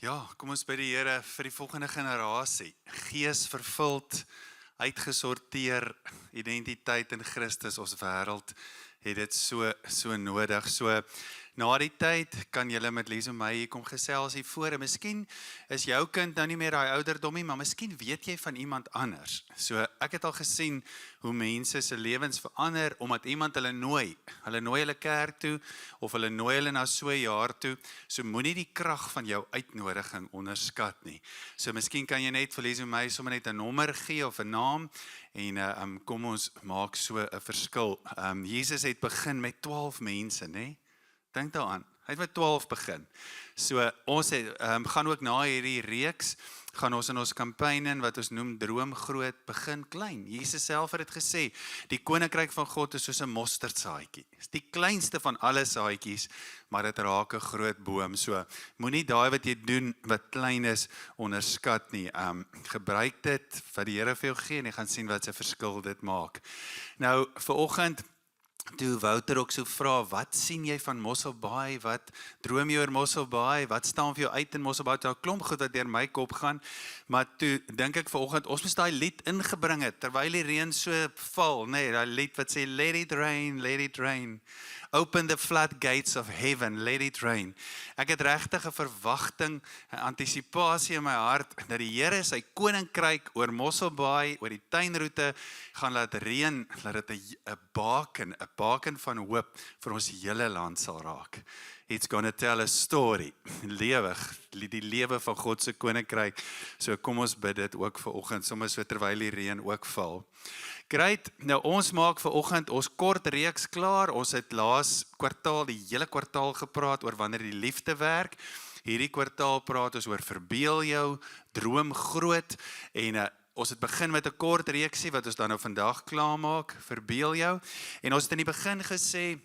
Ja, kom ons bid die Here vir die volgende generasie. Gees vervuld, uitgesorteer, identiteit in Christus, ons wêreld het dit so nodig. So na die tyd kan julle met Lies en my hier kom gesels hier voor. En miskien is jou kind nou nie meer daai ouderdomie, maar miskien weet jy van iemand anders. So ek het al gesien hoe mense se lewens verander omdat iemand hulle nooi. Hulle nooi hulle kerk toe of hulle nooi hulle na so 'n jaar toe. So moenie die krag van jou uitnodiging onderskat nie. So miskien kan jy net vir Lies en my sommer net 'n nommer gee of 'n naam en kom ons maak so 'n verskil. Jesus het begin met 12 mense, né? Dink daaraan. Hy het met 12 begin. So ons het, gaan ook na hierdie reeks, gaan ons in ons kampanje in wat ons noem droom groot, begin klein. Jesus self het dit gesê, die koninkryk van God is soos 'n mosterdsaadjie. Dit is die kleinste van alle saadjies, maar dit raak 'n groot boom. So moenie daai wat jy doen wat klein is onderskat nie. Gebruik dit wat die Here vir jou gee en jy gaan sien wat 'n verskil dit maak. Nou vanoggend toe Wouter ook so vra, wat sien jy van Mosselbaai, wat droom jy oor Mosselbaai, wat staan vir jou uit in Mosselbaai, daar klomp goed wat deur my kop gaan, maar toe dink ek vanoggend, ons moes daai lied ingebring het, terwyl die reën so val, nee, daai lied wat sê, let it rain, open the floodgates of heaven, let it rain. Ek het regtig 'n verwagting, 'n antisipasie in my hart, dat die Here sy koninkryk oor Mosselbaai, oor die tuinroete, gaan laat reën, dat dit 'n baken van hoop vir ons hele land sal raak. It's gonna tell a story, die lewe van God se koninkryk. So kom ons bid dit ook vanoggend, sommer so terwyl die reën ook val. Great, nou ons maak vanoggend ons kort reeks klaar. Ons het laas kwartaal, die hele kwartaal gepraat oor wanneer die liefde werk. Hierdie kwartaal praat ons oor verbeel jou, droom groot en ons het begin met 'n kort reeksie wat ons dan nou vandag klaar maak, verbeel jou. En ons het in die begin gesê,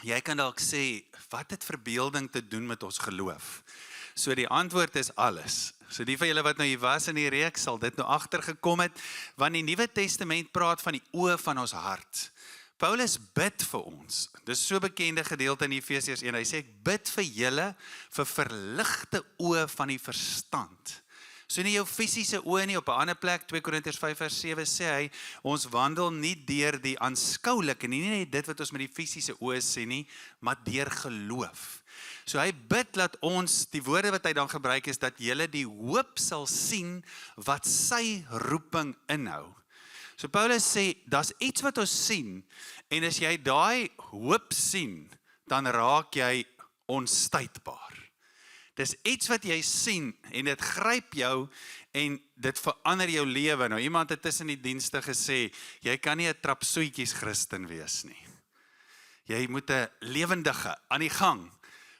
jy kan dalk sê, wat het verbeelding te doen met ons geloof? So die antwoord is alles. So die van julle wat nou hier was in die reeks, sal dit nou agtergekom het, want die Nuwe Testament praat van die oë van ons hart. Paulus bid vir ons. Dis so bekende gedeelte in Efesiërs 1. Hy sê, ek bid vir julle vir verligte oë van die verstand. So nie jou fisiese oë nie, op 'n ander plek, 2 Korintiërs 5:7 sê hy, ons wandel nie deur die aanskoulike nie net dit wat ons met die fisiese oë sien nie, maar deur geloof. So hy bid dat ons, die woorde wat hy dan gebruik is, dat julle die hoop sal sien wat sy roeping inhou. So Paulus sê, daar's iets wat ons sien, en as jy daai hoop sien, dan raak jy onstuitbaar. Dis iets wat jy sien en dit gryp jou en dit verander jou lewe. Nou iemand het tussen die dienste gesê, jy kan nie 'n trapsoetjies Christen wees nie. Jy moet 'n lewendige, aan die gang,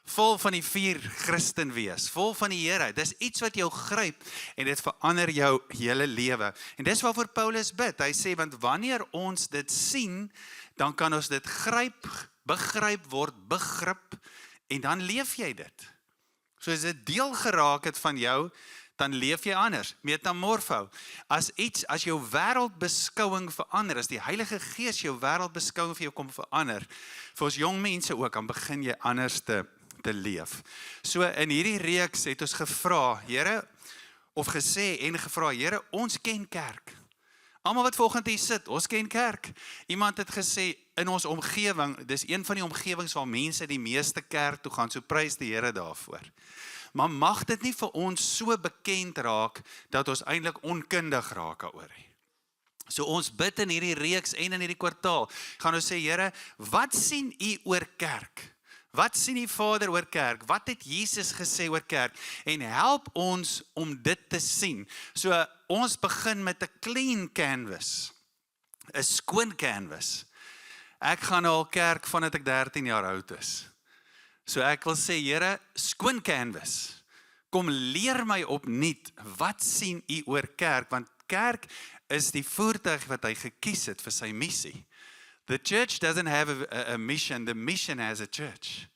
vol van die vuur Christen wees, vol van die Here. Dis iets wat jou gryp en dit verander jou hele lewe. En dis waarvoor Paulus bid. Hy sê, want wanneer ons dit sien, dan kan ons dit gryp, begryp word, begrip en dan leef jy dit. So as dit deel geraak het van jou, dan leef jy anders. Metamorfo. As jou wêreldbeskouing verander, as die Heilige Gees jou wêreldbeskouing vir jou kom verander, vir ons jong mense ook, dan begin jy anders te leef. So in hierdie reeks het ons gevra, Here, of gesê en gevra, Here, ons ken kerk. Almal wat vanoggend hier sit, ons ken kerk. Iemand het gesê, in ons omgewing, dis een van die omgewings waar mense die meeste kerk toe gaan, so prys die Here daarvoor. Maar mag dit nie vir ons so bekend raak, dat ons eintlik onkundig raak daaroor nie. So ons bid in hierdie reeks en in hierdie kwartaal, gaan ons sê, Here, wat sien U oor kerk? Wat sien die Vader oor kerk? Wat het Jesus gesê oor kerk? En help ons om dit te sien. So ons begin met 'n clean canvas, 'n skoon canvas. Ek gaan al kerk vandat ek 13 jaar oud is. So ek wil sê, Here, skoon canvas. Kom leer my opnuut, wat sien U oor kerk? Want kerk is die voertuig wat hy gekies het vir sy missie. The church doesn't have a mission, the mission has a church.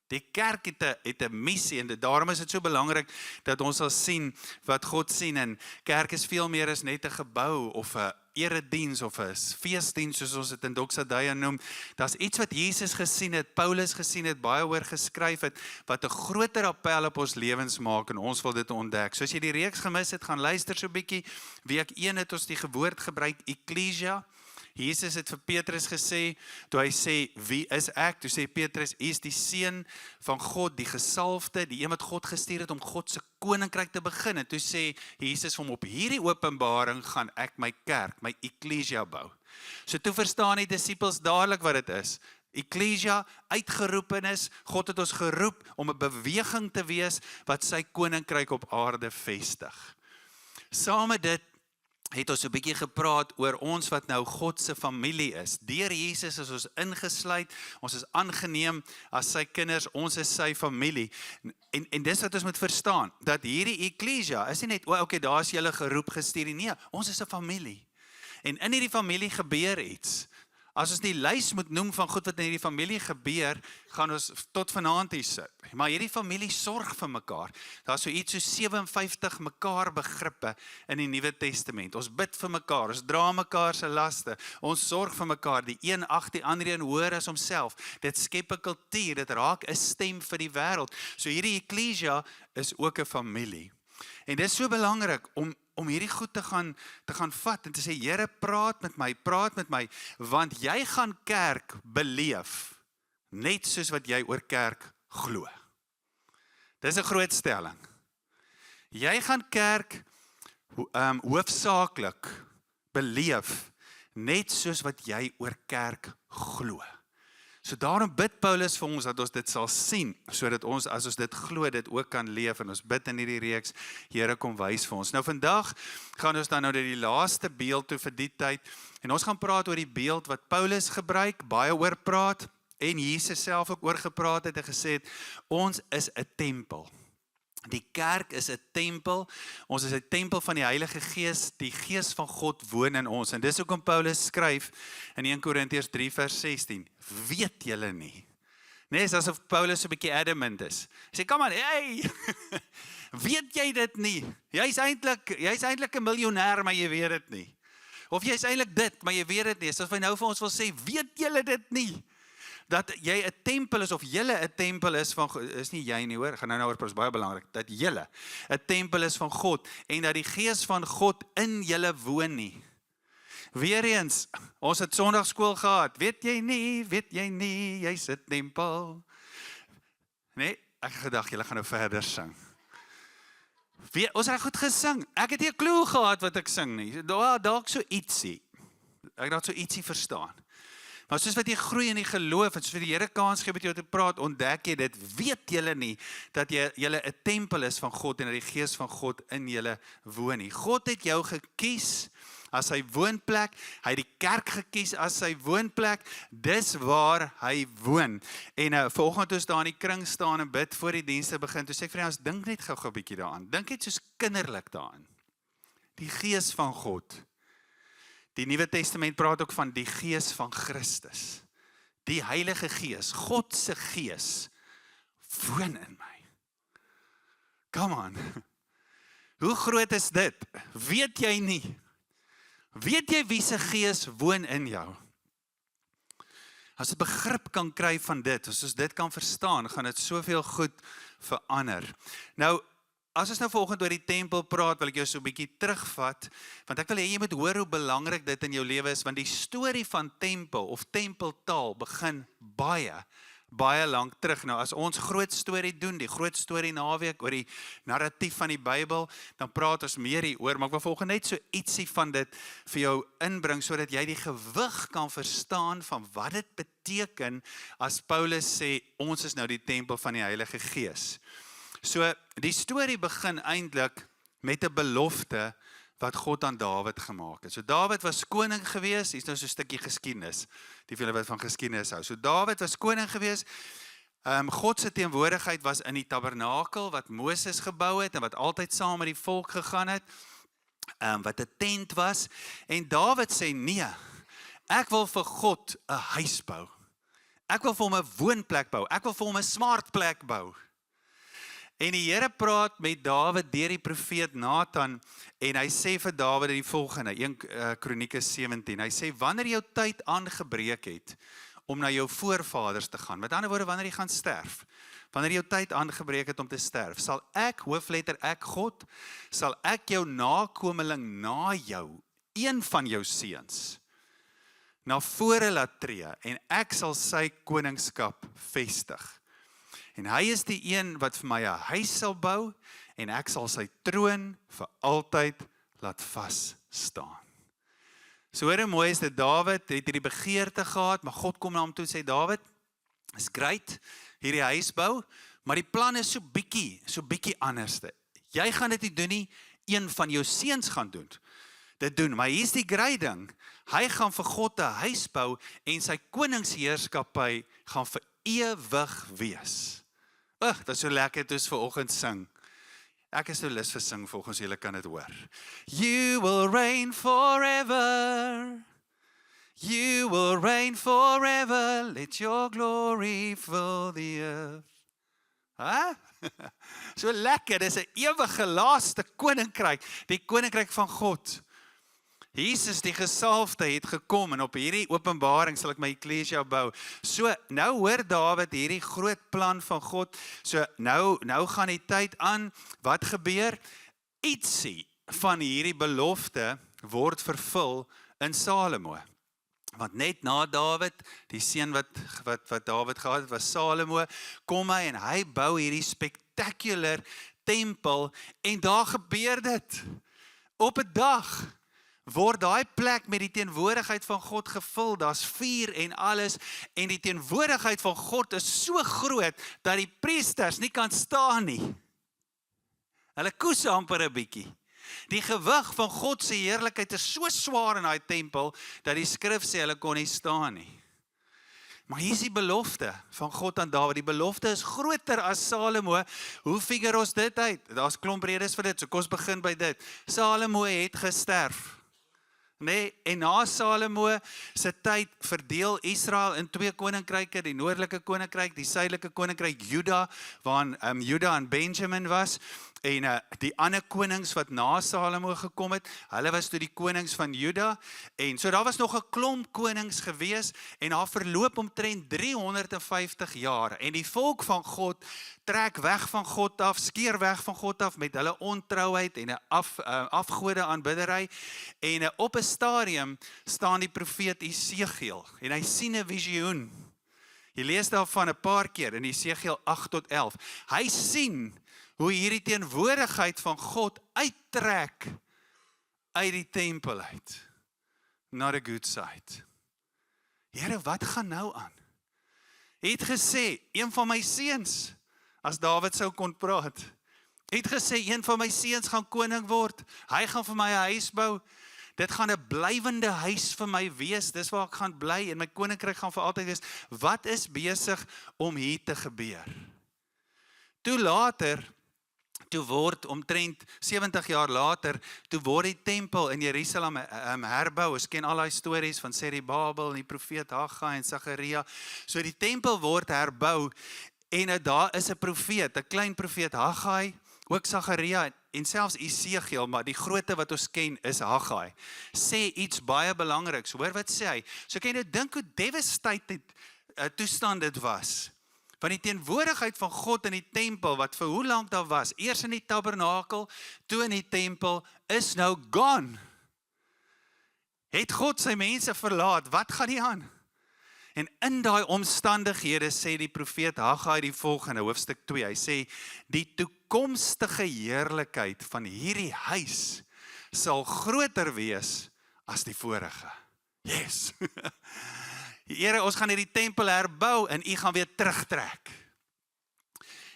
Die kerk het 'n missie en daarom is dit so belangrik dat ons sal sien wat God sien en kerk is veel meer as net 'n gebou of 'n erediens of 'n feesdiens soos ons dit in Doxadeia noem. Daar's iets wat Jesus gesien het, Paulus gesien het, baie oor geskryf het, wat 'n groter appel op ons lewens maak en ons wil dit ontdek. So as jy die reeks gemis het, gaan luister so 'n bietjie. Week 1 het ons die woord gebruik, ekklesia. Jesus het vir Petrus gesê, toe hy sê, wie is ek? Toe sê Petrus, hy is die seun van God, die gesalfde, die een wat God gestuur het om God se koninkryk te begin. En toe sê Jesus vir hom, op hierdie openbaring gaan ek my kerk, my ekklesia bou. So toe verstaan die disippels dadelik wat dit is. Ekklesia, uitgeroepenis, God het ons geroep om 'n beweging te wees wat sy koninkryk op aarde vestig. Saam met dit het ons 'n bietjie gepraat oor ons wat nou God se familie is. Deur Jesus is ons ingesluit, ons is aangeneem as sy kinders, ons is sy familie. En dis wat ons moet verstaan, dat hierdie ekklesia is nie net, okay, daar is julle geroep gestuur, nee, ons is 'n familie. En in hierdie familie gebeur iets. As ons die lys moet noem van goed wat in hierdie familie gebeur, gaan ons tot vanaand hier sit. Maar hierdie familie sorg vir mekaar. Daar's so iets so 57 mekaar begrippe in die Nuwe Testament. Ons bid vir mekaar, ons dra mekaar se laste, ons sorg vir mekaar, die een ag die ander een hoor as homself. Dit skep 'n kultuur, dit raak 'n stem vir die wêreld. So hierdie ekklesia is ook 'n familie. En dit is so belangrik om hierdie goed te gaan vat en te sê, Here, praat met my, want jy gaan kerk beleef, net soos wat jy oor kerk glo. Dis 'n groot stelling. Jy gaan kerk hoofsaaklik beleef, net soos wat jy oor kerk glo. So daarom bid Paulus vir ons dat ons dit sal sien, sodat ons, as ons dit glo, dit ook kan leef, en ons bid in hierdie reeks, Here kom wys vir ons. Nou vandag gaan ons dan nou die laaste beeld toe vir die tyd, en ons gaan praat oor die beeld wat Paulus gebruik, baie oor praat, en Jesus self ook oor gepraat het en gesê het, ons is 'n tempel. Die kerk is 'n tempel, ons is 'n tempel van die Heilige Gees, die Gees van God woon in ons, en dis hoekom Paulus skryf in 1 Korintiërs 3 vers 16, weet julle nie? Nee, is asof Paulus 'n bietjie adamant is. Hy sê, kom aan, hey, weet jy dit nie? Jy's eintlik 'n miljonair, maar jy weet dit nie. Of jy's eintlik dit, maar jy weet dit nie. Soos hy nou vir ons wil sê, weet julle dit nie? Dat jy 'n tempel is, of julle 'n tempel is van God, is nie jy nie hoor, gaan nou oor, is baie belangrik, dat julle 'n tempel is van God, en dat die Gees van God in julle woon nie. Weereens, ons het Sondagskool gehad, weet jy nie, jy's 'n tempel. Nee, ek het gedag, julle gaan nou verder sing. Ons het goed gesing, ek het nie 'n klou gehad wat ek sing nie, dalk so ietsie, ek het so ietsie verstaan. Maar soos wat jy groei in die geloof, en soos wat die Here kans gee met jou te praat, ontdek jy dit, weet julle nie, dat julle 'n tempel is van God, en dat die Gees van God in julle woon nie. God het jou gekies as sy woonplek, hy het die kerk gekies as sy woonplek, dis waar hy woon. En vanoggend toe ons daar in die kring staan en bid voor die dienste begin, toe sê ek vir ons, dink net gou 'n bietjie daaraan, dink net soos kinderlik daaraan. Die Gees van God. Die Nuwe Testament praat ook van die Gees van Christus. Die Heilige Gees, God se Gees, woon in my. Come on. Hoe groot is dit? Weet jy nie? Weet jy wie se Gees woon in jou? As jy begrip kan kry van dit, as ons dit kan verstaan, gaan dit soveel goed verander. Nou, as ons nou vanoggend oor die tempel praat, wil ek jou so 'n bietjie terugvat, want ek wil hê jy moet hoor hoe belangrik dit in jou lewe is, want die storie van tempel of tempeltaal begin baie lank terug. Nou as ons groot storie doen, die groot storie naweek oor die narratief van die Bybel, dan praat ons meer hieroor, maar ek wil vanoggend net so ietsie van dit vir jou inbring, sodat jy die gewig kan verstaan van wat dit beteken as Paulus sê, ons is nou die tempel van die Heilige Gees. So, die storie begin eintlik met 'n belofte wat God aan Dawid gemaak het. So Dawid was koning gewees, hier is nou so 'n stukkie geskiedenis, die vele wat van geskiedenis hou. So Dawid was koning gewees, God se teenwoordigheid was in die tabernakel wat Moses gebou het en wat altyd saam met die volk gegaan het, wat 'n tent was, en Dawid sê nee, ek wil vir God 'n huis bou. Ek wil vir hom 'n woonplek bou, ek wil vir hom 'n smart plek bou. En die Here praat met Dawid deur die profeet Nathan en hy sê vir Dawid die volgende, 1 Kronieke 17. Hy sê wanneer jou tyd aangebreek het om na jou voorvaders te gaan, met ander woorde wanneer jy gaan sterf, wanneer jou tyd aangebreek het om te sterf, sal ek, hoofletter ek God, sal ek jou nakomeling na jou, een van jou seuns, na vore laat tree en ek sal sy koningskap vestig. En hy is die een wat vir my 'n huis sal bou en ek sal sy troon vir altyd laat vas staan. So hoor mooi is dit, Dawid het hierdie begeerte gehad, maar God kom na hom toe en sê, Dawid, is great, hierdie huis bou, maar die plan is so bietjie anderste. Jy gaan dit nie doen nie, een van jou seuns gaan dit doen, maar hier is die great ding, hy gaan vir God 'n huis bou en sy koningsheerskappy gaan vir ewig wees. Dit is so lekker toe ons vanoggend sing. Ek is so lus vir sing, volgens julle kan dit hoor. You will reign forever. You will reign forever. Let your glory fill the earth. So lekker, dis 'n ewige laaste koninkryk, die koninkryk van God. Jesus die gesalfde het gekom en op hierdie openbaring sal ek my eklesia bou. So nou hoor Dawid hierdie groot plan van God. So nou gaan die tyd aan. Wat gebeur? Ietsie van hierdie belofte word vervul in Salomo. Want net na Dawid, die seun wat Dawid gehad het, was Salomo, kom hy en hy bou hierdie spectacular tempel en daar gebeur dit. Op 'n dag word daai plek met die teenwoordigheid van God gevul, daar's vuur en alles, en die teenwoordigheid van God is so groot, dat die priesters nie kan staan nie. Hulle koes amper 'n bietjie. Die gewig van God se heerlikheid is so swaar in daai tempel, dat die skrif sê hulle kon nie staan nie. Maar hier is die belofte van God aan Dawid. Die belofte is groter as Salomo. Hoe figure ons dit uit? Daar's klomp redes vir dit, so kom ons begin by dit. Salomo het gesterf. Nee, en na Salomo se tyd verdeel Israel in 2 koninkryke, die noordelike koninkryk, die suidelike koninkryk Juda, waarin Juda en Benjamin was, en die ander konings wat na Salomo gekom het, hulle was toe die konings van Juda, en so daar was nog 'n klomp konings gewees, en daar verloop omtrent 350 jaar, en die volk van God trek weg van God af, skeer weg van God af met hulle ontrouheid en 'n afgode aanbiddery, en op 'n stadium staan die profeet Esegiel, en hy sien 'n visioen. Jy lees daarvan 'n paar keer in Esegiel 8 tot 11. Hy sien hoe hierdie teenwoordigheid van God uittrek uit die tempel uit. Not a good sight. Here, wat gaan nou aan? Hy het gesê, een van my seuns, as Dawid sou kon praat, hy het gesê, een van my seuns gaan koning word, hy gaan vir my 'n huis bou, dit gaan 'n blywende huis vir my wees, dis waar ek gaan bly, en my koninkryk gaan vir altyd wees. Wat is besig om hier te gebeur? Toe later, toe word omtrent 70 jaar later, toe word die tempel in Jerusalem herbou. Ons ken al die stories van Zerubabel en die profeet Haggai en Sagaria. So die tempel word herbou en daar is 'n profeet, 'n klein profeet Haggai, ook Sagaria en selfs Esegiel, maar die grootte wat ons ken is Haggai. Sê iets baie belangriks. Hoor wat sê hy? So kan jy nou dink hoe devastated toestand dit was. Van die teenwoordigheid van God in die tempel, wat vir hoe lank daar was, eers in die tabernakel, toe in die tempel, is nou gone. Het God sy mense verlaat, wat gaan nie aan? En in daai omstandighede sê die profeet Haggai die volgende, hoofstuk 2, hy sê, die toekomstige heerlikheid van hierdie huis sal groter wees as die vorige. Yes! Here, ons gaan hierdie tempel herbou en u gaan weer terugtrek.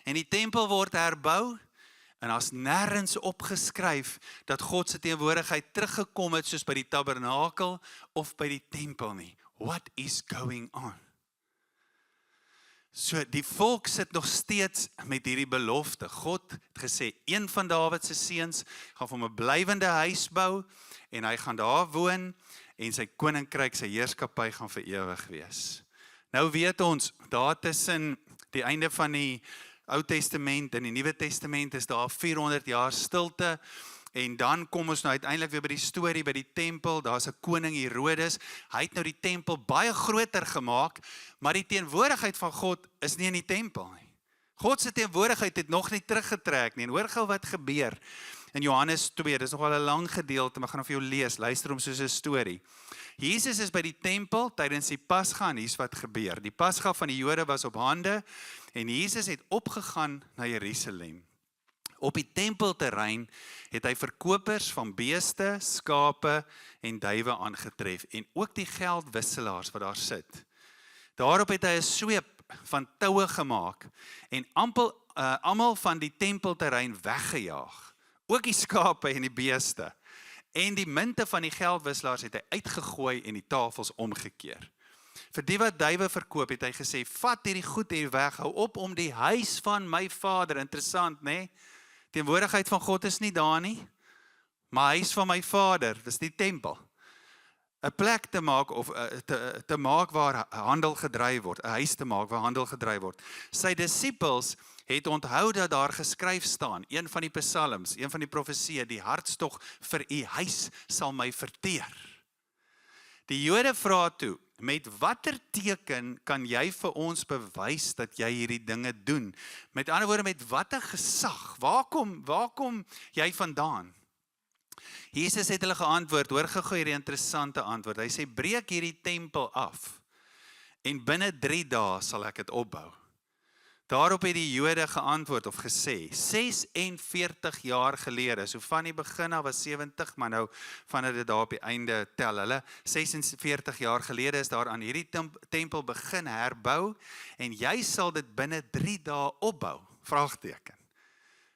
En die tempel word herbou en daar's nêrens opgeskryf dat God se teenwoordigheid teruggekom het soos by die tabernakel of by die tempel nie. What is going on? So die volk sit nog steeds met hierdie belofte. God het gesê, een van Dawid se seuns gaan vir hom 'n blywende huis bou en hy gaan daar woon en sy koninkryk, sy heerskappy gaan vir ewig wees. Nou weet ons, daar tussen die einde van die Ou Testament en die Nuwe Testament is daar 400 jaar stilte. En dan kom ons nou uiteindelik weer by die storie by die tempel. Daar's 'n koning Herodes. Hy het nou die tempel baie groter gemaak, maar die teenwoordigheid van God is nie in die tempel nie. God se teenwoordigheid het nog nie teruggetrek nie. En hoor gou wat gebeur in Johannes 2. Dis nogal 'n lang gedeelte, maar ek gaan hom vir jou lees. Luister hom soos 'n storie. Jesus is by die tempel tydens die Pasga en hier's wat gebeur. Die Pasga van die Jode was op hande en Jesus het opgegaan na Jerusalem. Op die tempelterrein het hy verkopers van beeste, skape en duwe aangetref en ook die geldwisselaars wat daar sit. Daarop het hy 'n sweep van toue gemaak en almal van die tempelterrein weggejaag. Ook die skape en die beeste. En die munte van die geldwisselaars het hy uitgegooi en die tafels omgekeer. Vir die wat duwe verkoop het hy gesê, vat hierdie goed hier weg, hou op om die huis van my Vader, interessant, né? Teenwoordigheid van God is nie daar nie, maar huis van my Vader, dis die tempel. 'n plek te maak of te maak waar handel gedryf word, 'n huis te maak waar handel gedryf word. Sy disippels het onthou dat daar geskryf staan, een van die psalms, een van die profesieë, die hartstog vir u huis sal my verteer. Die Jode vra toe, met watter teken kan jy vir ons bewys dat jy hierdie dinge doen? Met ander woorde, met watter gesag? Waar kom jy vandaan? Jesus het hulle geantwoord, hoor gou hierdie interessante antwoord. Hy sê, breek hierdie tempel af en binne 3 dae sal ek dit opbou. Daarop het die Jode geantwoord of gesê, 46 jaar gelede, so van die begin af was 70, maar nou vanaf dit daar op die einde tel hulle, 46 jaar gelede is daar aan hierdie tempel begin herbou, en jy sal dit binne 3 dae opbou, vraagteken.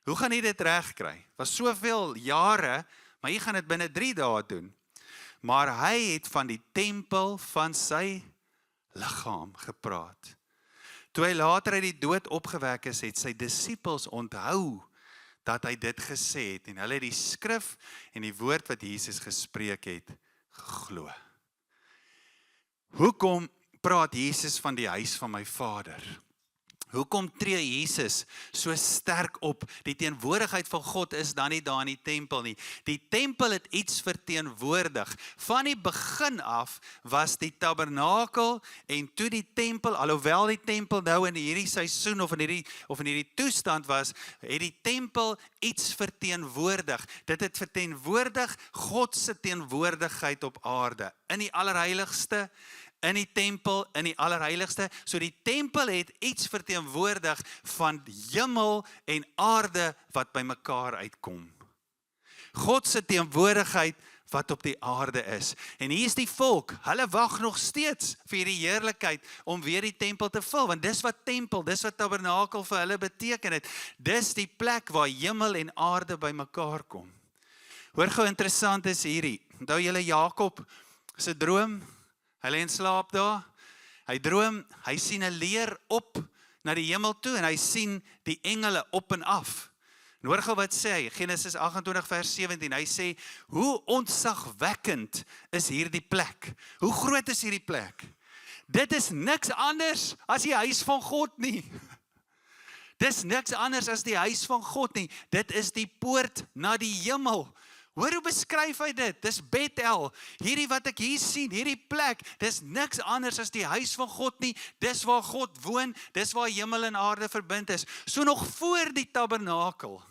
Hoe gaan jy dit regkry? Was soveel jare, maar jy gaan dit binne 3 dae doen. Maar hy het van die tempel van sy liggaam gepraat. Toe hy later uit die dood opgewek is, het sy disippels onthou dat hy dit gesê het, en hulle het die skrif en die woord wat Jesus gespreek het, geglo. Hoekom praat Jesus van die huis van my Vader? Hoekom tree Jesus so sterk op? Die teenwoordigheid van God is dan nie daar in die tempel nie. Die tempel het iets verteenwoordig. Van die begin af was die tabernakel en toe die tempel, alhoewel die tempel nou in hierdie seisoen of in hierdie toestand was, het die tempel iets verteenwoordig. Dit het verteenwoordig God se teenwoordigheid op aarde, in die allerheiligste, in die tempel, in die allerheiligste. So die tempel het iets verteenwoordig van hemel en aarde wat by mekaar uitkom. God se teenwoordigheid wat op die aarde is. En hier is die volk, hulle wag nog steeds vir die heerlikheid om weer die tempel te vul, want dis wat tempel, dis wat tabernakel vir hulle beteken het. Dis die plek waar hemel en aarde by mekaar kom. Hoor gou interessant is hierdie, onthou julle Jakob se droom? Hy lê in slaap daar, hy droom, hy sien 'n leer op na die hemel toe en hy sien die engele op en af. En hoor gou wat sê hy, Genesis 28 vers 17, hy sê, hoe ontzagwekkend is hierdie plek? Hoe groot is hierdie plek? Dit is niks anders as die huis van God nie. Dis niks anders as die huis van God nie. Dit is die poort na die hemel. Hoor hoe beskryf hy dit? Dis Bethel. Hierdie wat ek hier sien, hierdie plek, dis niks anders as die huis van God nie. Dis waar God woon, dis waar hemel en aarde verbind is. So nog voor die tabernakel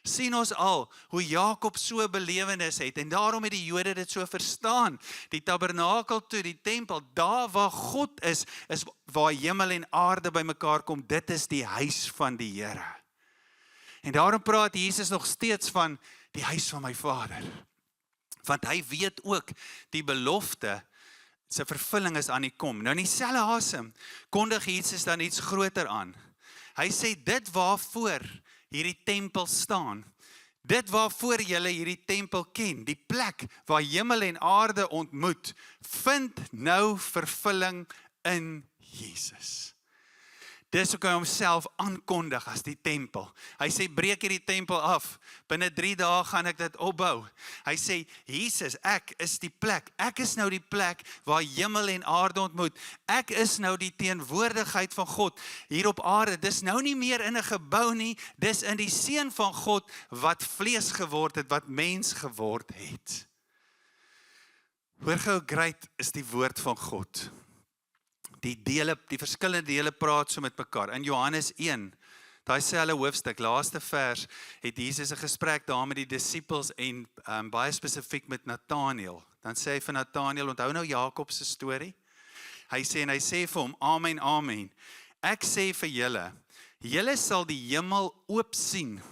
sien ons al hoe Jakob so belewenis het, en daarom het die Jode dit so verstaan. Die tabernakel toe, die tempel, daar waar God is waar hemel en aarde by mekaar kom. Dit is die huis van die Here. En daarom praat Jesus nog steeds van die huis van my Vader. Want hy weet ook, die belofte, sy vervulling is aan die kom. Nou in dieselfde asem, kondig Jesus dan iets groter aan. Hy sê, dit waarvoor hierdie tempel staan, dit waarvoor julle hierdie tempel ken, die plek waar hemel en aarde ontmoet, vind nou vervulling in Jesus. Dis hoe hy homself aankondig as die tempel. Hy sê, breek hierdie tempel af. Binne 3 dae gaan ek dit opbou. Hy sê, Jesus, ek is die plek. Ek is nou die plek waar hemel en aarde ontmoet. Ek is nou die teenwoordigheid van God hier op aarde. Dis nou nie meer in 'n gebou nie. Dis in die Seun van God wat vlees geword het, wat mens geword het. Hoor hoe great is die woord van God. Die verskillende dele praat so met mekaar. In Johannes 1, daai selfe hoofstuk, laaste vers, het Jesus 'n gesprek daar met die disippels en baie spesifiek met Nathanael. Dan sê hy vir Nathanael, onthou nou Jakob se storie? Hy sê vir hom, amen, amen. Ek sê vir julle sal die hemel oop sien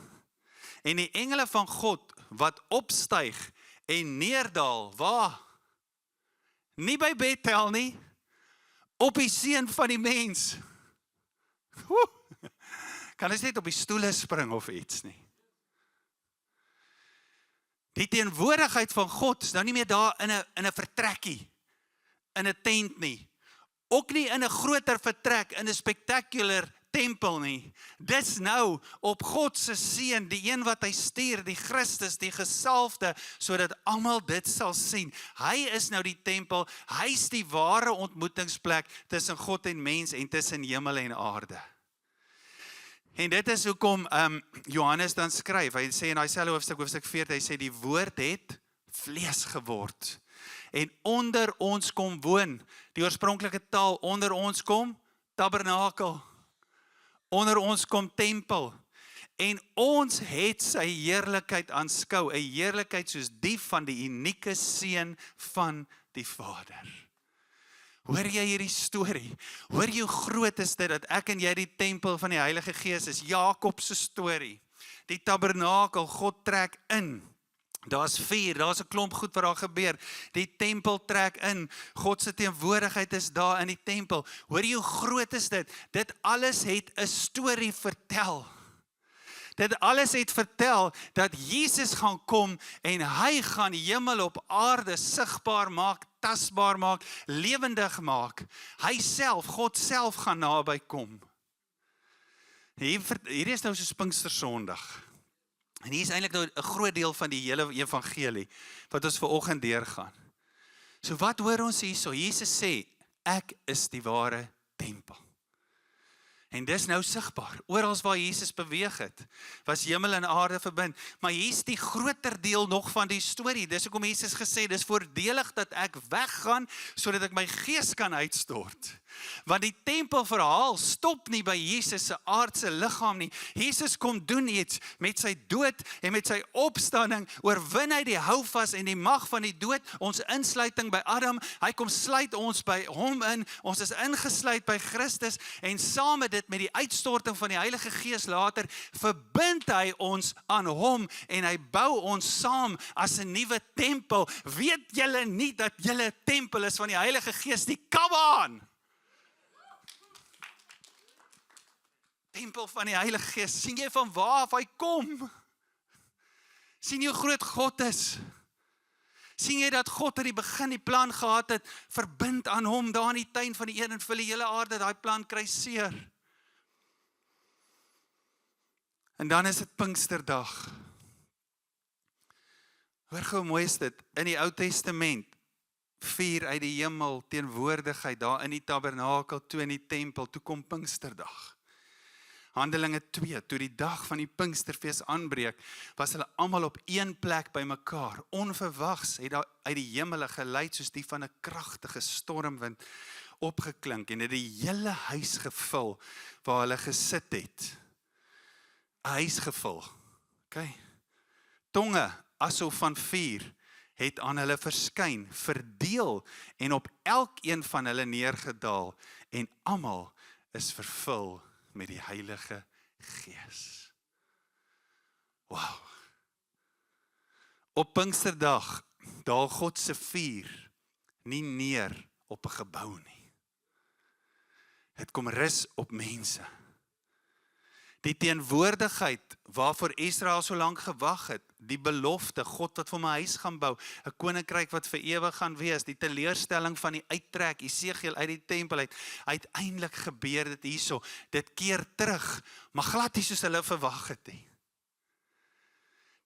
en die engele van God wat opstyg en neerdal, waar? Nie by Bethel nie, op die Seun van die mens. Kan ons net op die stoele spring of iets nie? Die teenwoordigheid van God is nou nie meer daar in 'n vertrekkie, in 'n tent nie. Ook nie in 'n groter vertrek, in 'n spectacular tempel nie. Dis nou op God se Seun, die een wat hy stuur, die Christus, die gesalfde, sodat almal dit sal sien. Hy is nou die tempel, hy is die ware ontmoetingsplek tussen God en mens en tussen hemel en aarde. En dit is hoekom Johannes dan skryf, hy sê in daai selfe hoofstuk 14, hy sê die woord het vlees geword en onder ons kom woon. Die oorspronklike taal, onder ons kom tabernakel. Onder ons kom tempel, en ons het sy heerlikheid aanskou, 'n heerlikheid soos die van die unieke Seun van die Vader. Hoor jy hierdie storie? Hoor jy hoe groot is dit, dat ek en jy die tempel van die Heilige Gees is? Jakob se storie, die tabernakel, God trek in. Daar's vuur, daar's 'n klomp goed wat daar gebeur. Die tempel trek in. God se teenwoordigheid is daar in die tempel. Hoor jy hoe groot is dit? Dit alles het 'n storie vertel. Dit alles het vertel dat Jesus gaan kom en hy gaan hemel op aarde sigbaar maak, tasbaar maak, lewendig maak. Hy self, God self gaan naby kom. Hier is nou so Pinkstersondag. En hier is eintlik nou 'n groot deel van die hele evangelie wat ons vanoggend deurgaan. So wat hoor ons hierso? Jesus sê, ek is die ware tempel. En dis nou sigbaar. Oral waar Jesus beweeg het, was hemel en aarde verbind. Maar hier's die groter deel nog van die storie. Dis hoekom Jesus gesê, dis voordelig dat ek weggaan, sodat ek my gees kan uitstort. Want die tempelverhaal stop nie by Jesus se aardse liggaam nie. Jesus kom doen iets met sy dood en met sy opstanding, oorwin hy die houvas en die mag van die dood, ons insluiting by Adam, hy kom sluit ons by hom in, ons is ingesluit by Christus, en saam met dit met die uitstorting van die Heilige Gees later, verbind hy ons aan hom, en hy bou ons saam as 'n nuwe tempel. Weet julle nie dat julle 'n tempel is van die Heilige Gees nie? Come on! Tempel van die Heilige Gees, sien jy van waar af hy kom? Sien jy hoe groot God is? Sien jy dat God in die begin die plan gehad het, verbind aan hom daar in die tuin van die Eden, vir die hele aarde, daai plan kry seer. En dan is dit Pinksterdag. Hoor hoe mooi is dit, in die Ou Testament, vuur uit die hemel, teenwoordigheid, daar in die tabernakel, toe in die tempel, toe kom Pinksterdag. Handelinge 2, toe die dag van die Pinksterfees aanbreek, was hulle almal op een plek by mekaar. Onverwags het daar uit die hemel geluid soos die van 'n kragtige stormwind opgeklink en het die hele huis gevul waar hulle gesit het. 'n Huis gevul. Okay. Tonge asof van vuur het aan hulle verskyn, verdeel en op elkeen van hulle neergedaal en almal is vervul met die Heilige Gees. Wow. Op Pinksterdag daal God se vuur nie neer op 'n gebou nie. Dit kom rus op mense. Die teenwoordigheid waarvoor Israel so lank gewag het, die belofte, God wat vir my huis gaan bou, 'n koninkryk wat vir ewig gaan wees, die teleurstelling van die uittrek, Esegiel uit die tempel uit, uiteindelik gebeur dit hierso, dit keer terug, maar glad nie soos hulle verwag het nie.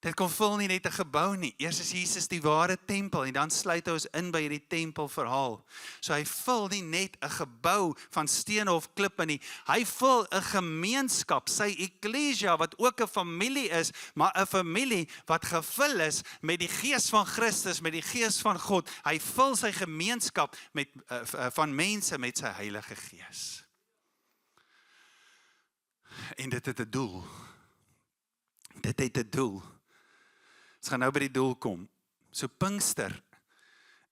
Dit kon vul nie net 'n gebou nie. Eers is Jesus die ware tempel en dan sluit hy ons in by hierdie tempelverhaal. So hy vul nie net 'n gebou van stene of klippe nie. Hy vul 'n gemeenskap, sy eklesia wat ook 'n familie is, maar 'n familie wat gevul is met die gees van Christus, met die gees van God. Hy vul sy gemeenskap met van mense met sy Heilige Gees. En dit het 'n doel. Dit het 'n doel. Ons gaan nou by die doel kom. So Pinkster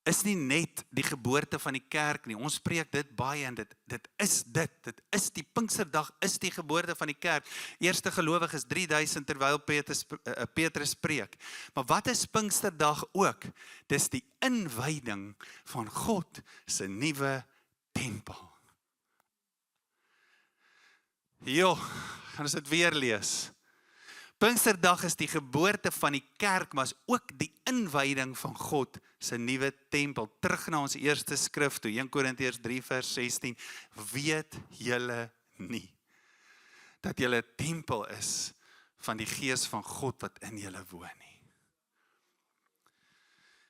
is nie net die geboorte van die kerk nie. Ons spreek dit baie en dit is die Pinksterdag is die geboorte van die kerk. Eerste gelowiges 3000 terwyl Petrus preek. Maar wat is Pinksterdag ook? Dis die inwyding van God se nuwe tempel. Gaan ons dit weer lees. Pinksterdag is die geboorte van die kerk, maar is ook die inwyding van God se nuwe tempel. Terug na ons eerste skrif toe, 1 Korintiërs 3 vers 16. Weet julle nie dat julle 'n tempel is van die Gees van God wat in julle woon nie?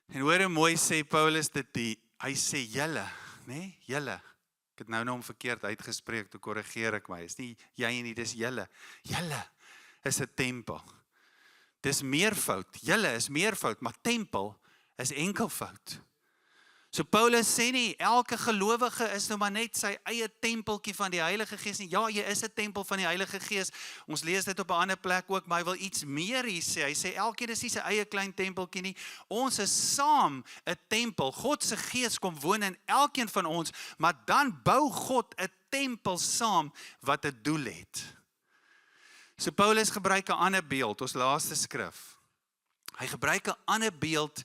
En hoor hoe mooi sê Paulus dit, hy sê julle, né? Julle. Ek het nou hom verkeerd uitgespreek, toe korrigeer ek my. Is nie jy nie, dis julle. Julle is 'n tempel. Dis meervoud. Julle is meervoud, maar tempel is enkelvoud. So Paulus sê nie, elke gelowige is nou maar net sy eie tempeltjie van die Heilige Gees nie. Ja, jy is 'n tempel van die Heilige Gees. Ons lees dit op 'n ander plek ook, maar hy wil iets meer hier sê. Hy sê, elkeen is nie sy eie klein tempeltjie nie. Ons is saam 'n tempel. God se Gees kom woon in elkeen van ons, maar dan bou God 'n tempel saam wat 'n doel het. So Paulus gebruik 'n ander beeld, ons laaste skrif. Hy gebruik 'n ander beeld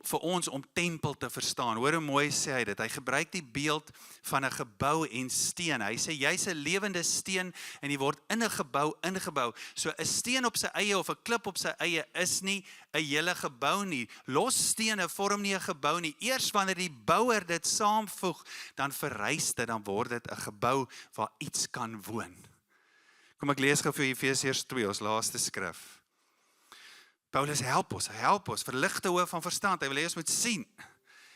vir ons om tempel te verstaan. Hoor hoe mooi sê hy dit. Hy gebruik die beeld van 'n gebou en steen. Hy sê jy's 'n lewende steen en jy word in 'n gebou ingebou. So 'n steen op sy eie of 'n klip op sy eie is nie 'n hele gebou nie. Los stene vorm nie 'n gebou nie. Eers wanneer die bouer dit saamvoeg, dan verrys dit, dan word dit 'n gebou waar iets kan woon. Kom ek lees gou vir Efesiërs 2, ons laaste skrif. Paulus help ons, verligte oë van verstand, hy wil hê ons moet sien.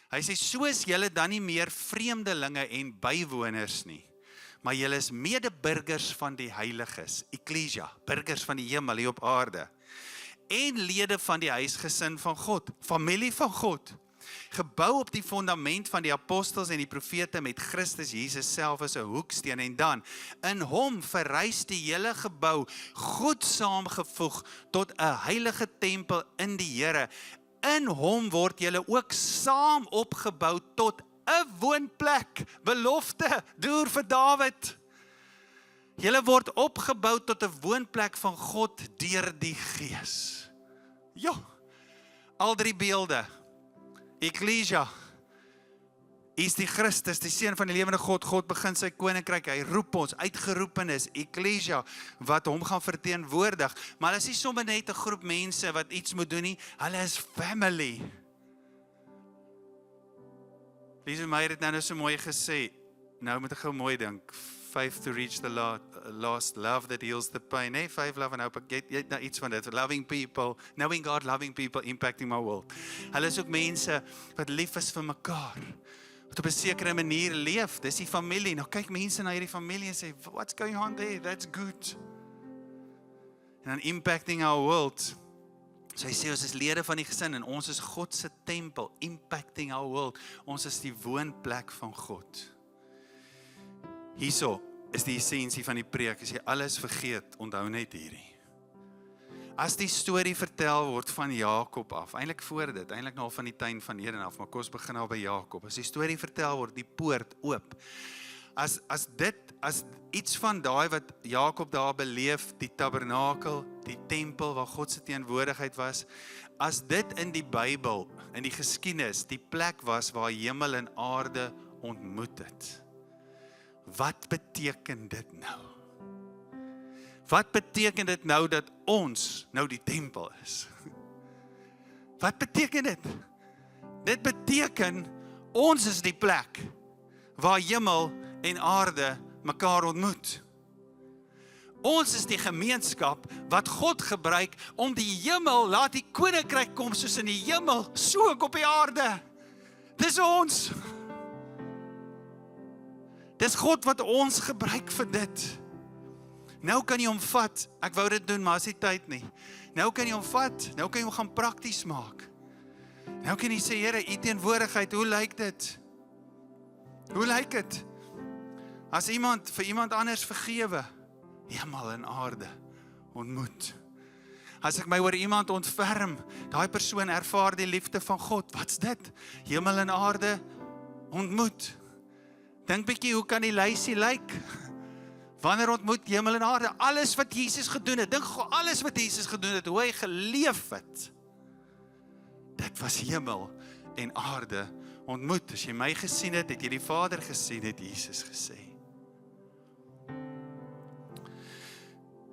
Hy sê, soos julle dan nie meer vreemdelinge en bywoners nie, maar julle is medeburgers van die heiliges, eklesia, burgers van die hemel hier op aarde, en lede van die huisgesin van God, familie van God, gebou op die fundament van die apostels en die profete met Christus Jesus self as 'n hoeksteen, en dan in hom verrys die hele gebou goed saamgevoeg tot 'n heilige tempel in die Here. In hom word julle ook saam opgebou tot 'n woonplek, belofte, doel vir Dawid. Julle word opgebou tot 'n woonplek van God deur die Gees. Ja, al drie beelde. Eklesia is die Christus, die seun van die lewende God. God begin sy koninkryk, hy roep ons, uitgeroepenis, eklesia, wat hom gaan verteenwoordig. Maar hulle is nie sommer net 'n groep mense wat iets moet doen nie, hulle is family. Lise Meyer het nou so mooi gesê, nou moet ek gou mooi dink, 5 to reach the lost, love that heals the pain. Nee, 5 love, en hoop ek jy het nou iets van dit, loving people, knowing God, loving people, impacting my world. Hulle is ook mense wat lief is vir mekaar, wat op 'n sekere manier leef, dis die familie. Nou kyk mense na hierdie familie en sê, what's going on there, that's good. En dan impacting our world. So hy sê, ons is lede van die gesin en ons is God se tempel, impacting our world. Ons is die woonplek van God. Hierso is die essensie van die preek, as jy alles vergeet, onthou net hierdie. As die storie vertel word van Jakob af, eintlik voor dit, eintlik nou van die tuin van Eden af, maar kom ons begin al by Jakob. As die storie vertel word, die poort oop. As iets van daai wat Jakob daar beleef, die tabernakel, die tempel waar God se teenwoordigheid was, as dit in die Bybel, in die geskiedenis, die plek was waar hemel en aarde ontmoet het. Wat beteken dit nou? Wat beteken dit nou dat ons nou die tempel is? Wat beteken dit? Dit beteken, ons is die plek waar hemel en aarde mekaar ontmoet. Ons is die gemeenskap wat God gebruik om die hemel, laat die koninkryk kom soos in die hemel, so ook op die aarde. Dis ons. Dis God wat ons gebruik vir dit. Nou kan jy hom vat, ek wou dit doen, maar as die tyd nie. Nou kan jy hom vat, nou kan jy hom gaan prakties maak. Nou kan jy sê, Here, u teenwoordigheid, hoe lyk dit? Hoe lyk dit? As iemand vir iemand anders vergewe, hemel en aarde ontmoet. As ek my oor iemand ontferm, daai persoon ervaar die liefde van God. Wat's dit? Hemel en aarde ontmoet. Dink bietjie, hoe kan die lysie lyk? Wanneer ontmoet hemel en aarde? Alles wat Jesus gedoen het. Dink gou, alles wat Jesus gedoen het, hoe hy geleef het. Dit was hemel en aarde ontmoet. As jy my gesien het, het jy die Vader gesien, het Jesus gesê.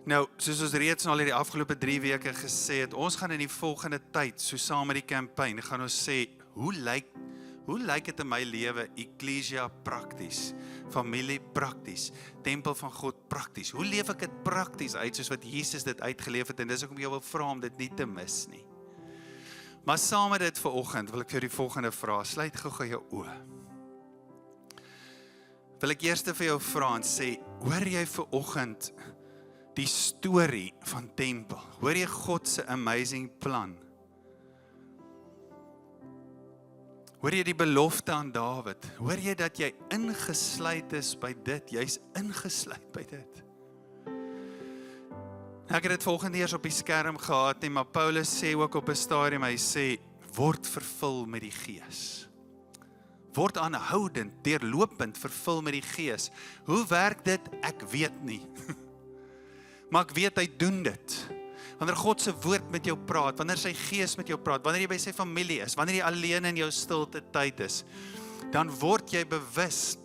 Nou, soos ons reeds al die afgelope 3 weke gesê het, ons gaan in die volgende tyd, so saam met die campaign, gaan ons sê, hoe lyk dit in my lewe, Ecclesia prakties, familie prakties, tempel van God prakties, hoe leef ek dit prakties uit, soos wat Jesus dit uitgeleef het, en dis ook om jou wil vra om dit nie te mis nie. Maar saam met dit vanoggend, wil ek vir die volgende vraag, sluit gou jou oë. Wil ek eers vir jou vra en sê, hoor jy vanoggend die storie van tempel, hoor jy God se amazing plan? Hoor jy die belofte aan Dawid? Hoor jy dat jy ingesluit is by dit? Jy's ingesluit by dit. Ek het dit volgende eers op die skerm gehad, maar Paulus sê ook op 'n stadium, hy sê, word vervul met die Gees. Word aanhoudend, deurlopend vervul met die Gees. Hoe werk dit? Ek weet nie. Maar ek weet hy doen dit. Wanneer God se woord met jou praat, wanneer sy Gees met jou praat, wanneer jy by sy familie is, wanneer jy alleen in jou stilte tyd is, dan word jy bewus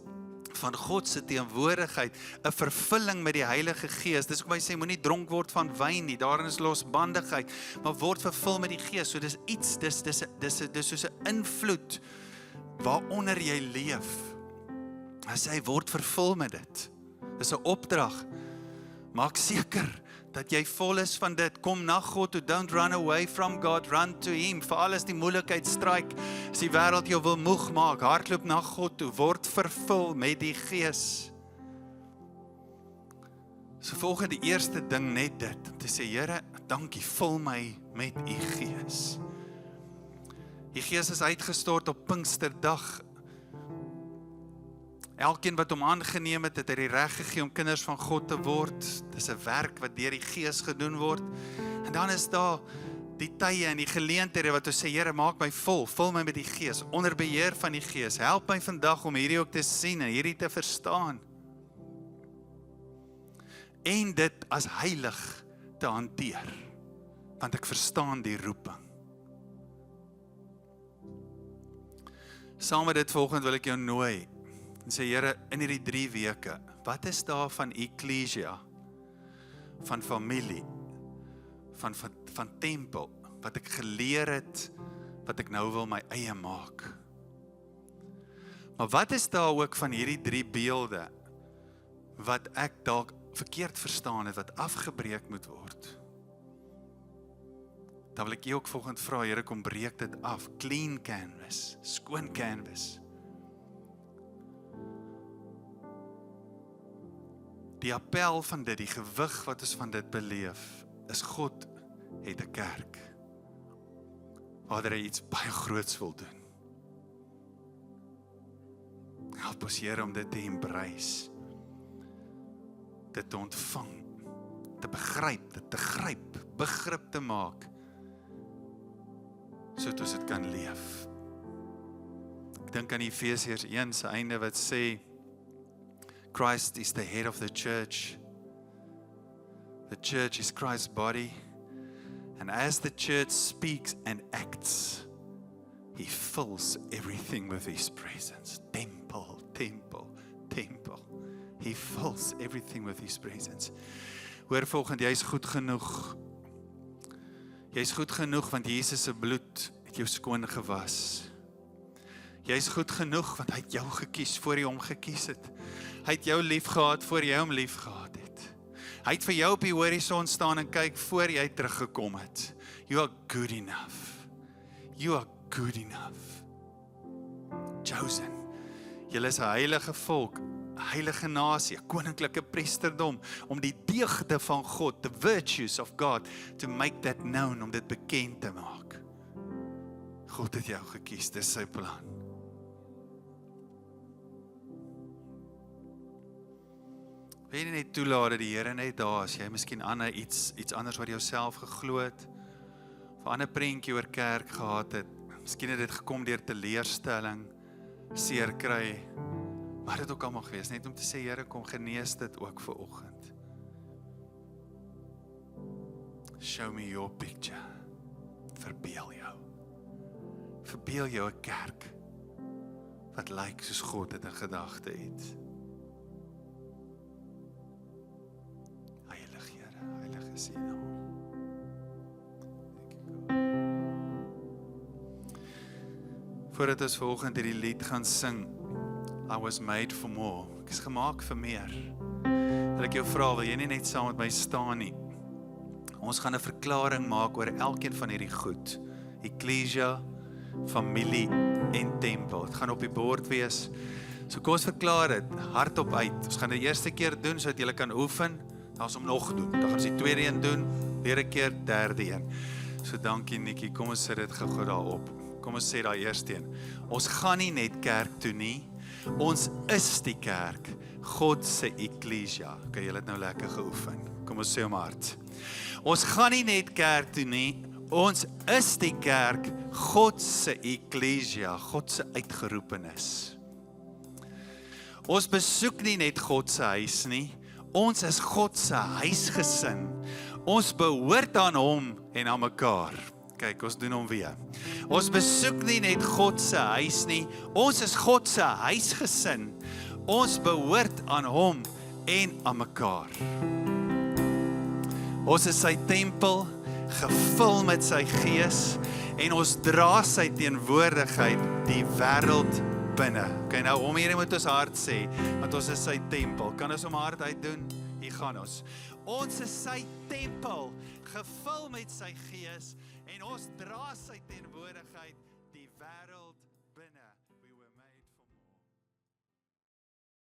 van God se teenwoordigheid, 'n vervulling met die Heilige Gees. Dis hoekom hy sê, moenie dronk word van wyn nie, daarin is losbandigheid, maar word vervul met die Gees. So dis iets, dis soos 'n invloed waaronder jy leef. As hy word vervul met dit. Dis 'n opdrag. Maak seker dat jy vol is van dit. Kom na God toe, don't run away from God, run to Him. Veral as die moeilikheid stryk, as die wêreld jou wil moeg maak, hardloop na God toe, word vervul met die Gees. So volgende die eerste ding net dit, om te sê, Here, dankie, vul my met U Gees. Die Gees is uitgestort op Pinksterdag. Elkeen wat hom aangeneem het, het hy die reg gegee om kinders van God te word. Dis 'n werk wat deur die Gees gedoen word. En dan is daar die tye en die geleenthede wat ons sê, Here, maak my vol, vul my met die Gees, onder beheer van die Gees. Help my vandag om hierdie ook te sien en hierdie te verstaan. En dit as heilig te hanteer, want ek verstaan die roeping. Saam met dit volgende wil ek jou nooi en sê, Here, in hierdie 3 weke, wat is daar van Ecclesia, van familie, van tempel, wat ek geleer het, wat ek nou wil my eie maak? Maar wat is daar ook van hierdie 3 beelde, wat ek dalk verkeerd verstaan het, wat afgebreek moet word? Dan wil ek jou ook volgende vra, Here, kom breek dit af, clean canvas, skoon canvas. Die appel van dit, die gewig wat ons van dit beleef, is God het 'n kerk, waar hy iets baie groots wil doen. Help ons, Here, om dit te embrace, dit te ontvang, te begryp, dit te gryp, begrip te maak, sodat ons dit kan leef. Ek dink aan Efesiërs 1 se einde wat sê, Christ is the head of the church. The church is Christ's body. And as the church speaks and acts, He fills everything with His presence. Temple, temple, temple. He fills everything with His presence. Hoor volgend, jy is goed genoeg. Jy is goed genoeg, want Jesus se bloed het jou skoon gewas. Jy is goed genoeg, want hy het jou gekies, voor jy hom gekies het. Hy het jou lief gehad, voor jy hom lief gehad het. Hy het vir jou op die horison staan en kyk, voor jy teruggekom het. You are good enough. You are good enough. Chosen. Julle is 'n heilige volk, 'n heilige nasie, 'n koninklike priesterdom, om die deugde van God, the virtues of God, to make that known, om dit bekend te maak. God het jou gekies, dis sy plan. Wil jy net toelaat dat die Here net daar is, jy miskien iets anders wat jouself geglo het, of 'n ander prentjie oor kerk gehad het, miskien het dit gekom deur teleurstelling, seer kry, wat dit ook al mag wees, net om te sê, Here, kom genees dit ook vir oggend. Show me your picture. Verbeel jou. Verbeel jou 'n kerk wat lyk soos God dit in gedagte het. Heilige Here, heilige is U naam. Voordat ons vanoggend hierdie lied gaan sing, I was made for more. Ek is gemaak vir meer. Wil ek jou vra, wil jy nie net saam met my staan nie? Ons gaan 'n verklaring maak oor elkeen van hierdie goed. Ecclesia, familie en tempel. Het gaan op die bord wees. So kom ons verklaar dit hardop uit. Ons gaan dit die eerste keer doen, sodat jy kan oefen. Dan ons hom nog doen. Dan gaan ons die tweede een doen, weer 'n keer, derde een. So dankie Nikkie, kom ons sit dit gou daarop. Kom ons sê daai eerste een. Ons gaan nie net kerk toe nie. Ons is die kerk. God se ecclesia. Okay, julle het nou lekker geoefen. Kom ons sê hom hard. Ons gaan nie net kerk toe nie. Ons is die kerk. God se ecclesia. God se uitgeroepenis. Ons besoek nie net God se huis nie. Ons is God se huisgesin. Ons behoort aan hom en aan mekaar. Kyk, ons doen hom weer. Ons besoek nie net God se huis nie. Ons is God se huisgesin. Ons behoort aan hom en aan mekaar. Ons is sy tempel, gevul met sy gees, en ons dra sy teenwoordigheid die wêreld binne. Okay, nou om hierdie moet ons hard sê, want ons is sy tempel. Kan ons hom hard uitdoen? Hier gaan ons. Ons is sy tempel, gevul met sy gees, en ons dra sy teenwoordigheid die wêreld